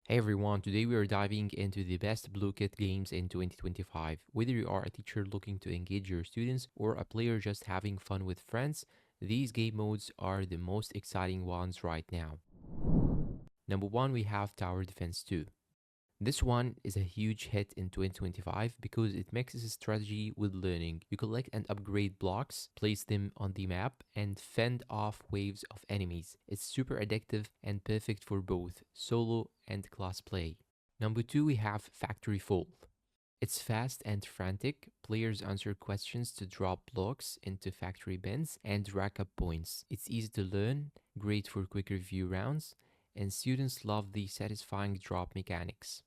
Hey everyone, today we are diving into the best Blooket games in 2025. Whether you are a teacher looking to engage your students or a player just having fun with friends, these game modes are the most exciting ones right now. Number 1, we have Tower Defense 2. This one is a huge hit in 2025 because it mixes strategy with learning. You collect and upgrade blocks, place them on the map, and fend off waves of enemies. It's super addictive and perfect for both solo and class play. Number 2, we have Factory Fall. It's fast and frantic. Players answer questions to drop blocks into factory bins and rack up points. It's easy to learn, great for quick review rounds, and students love the satisfying drop mechanics.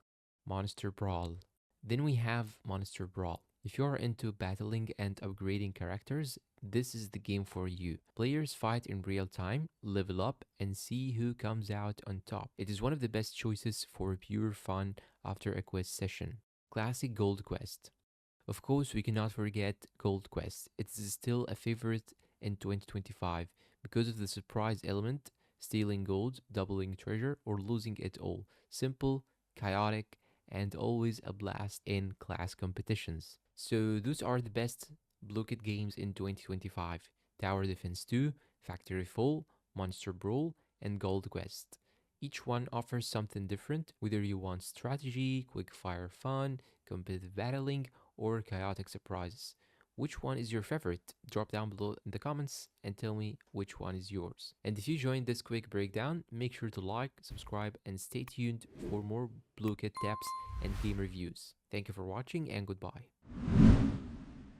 Monster Brawl. Then we have Monster Brawl. If you are into battling and upgrading characters, this is the game for you. Players fight in real time, level up, and see who comes out on top. It is one of the best choices for pure fun after a quest session. Classic Gold Quest. Of course, we cannot forget Gold Quest. It is still a favorite in 2025 because of the surprise element, stealing gold, doubling treasure, or losing it all. Simple, chaotic, and always a blast in class competitions. So those are the best Blooket games in 2025. Tower Defense 2, Factory Fall, Monster Brawl, and Gold Quest. Each one offers something different, whether you want strategy, quick fire fun, competitive battling, or chaotic surprises. Which one is your favorite? Drop down below in the comments and tell me which one is yours. And if you joined this quick breakdown, make sure to like, subscribe, and stay tuned for more Blue Kit tips and game reviews. Thank you for watching and goodbye.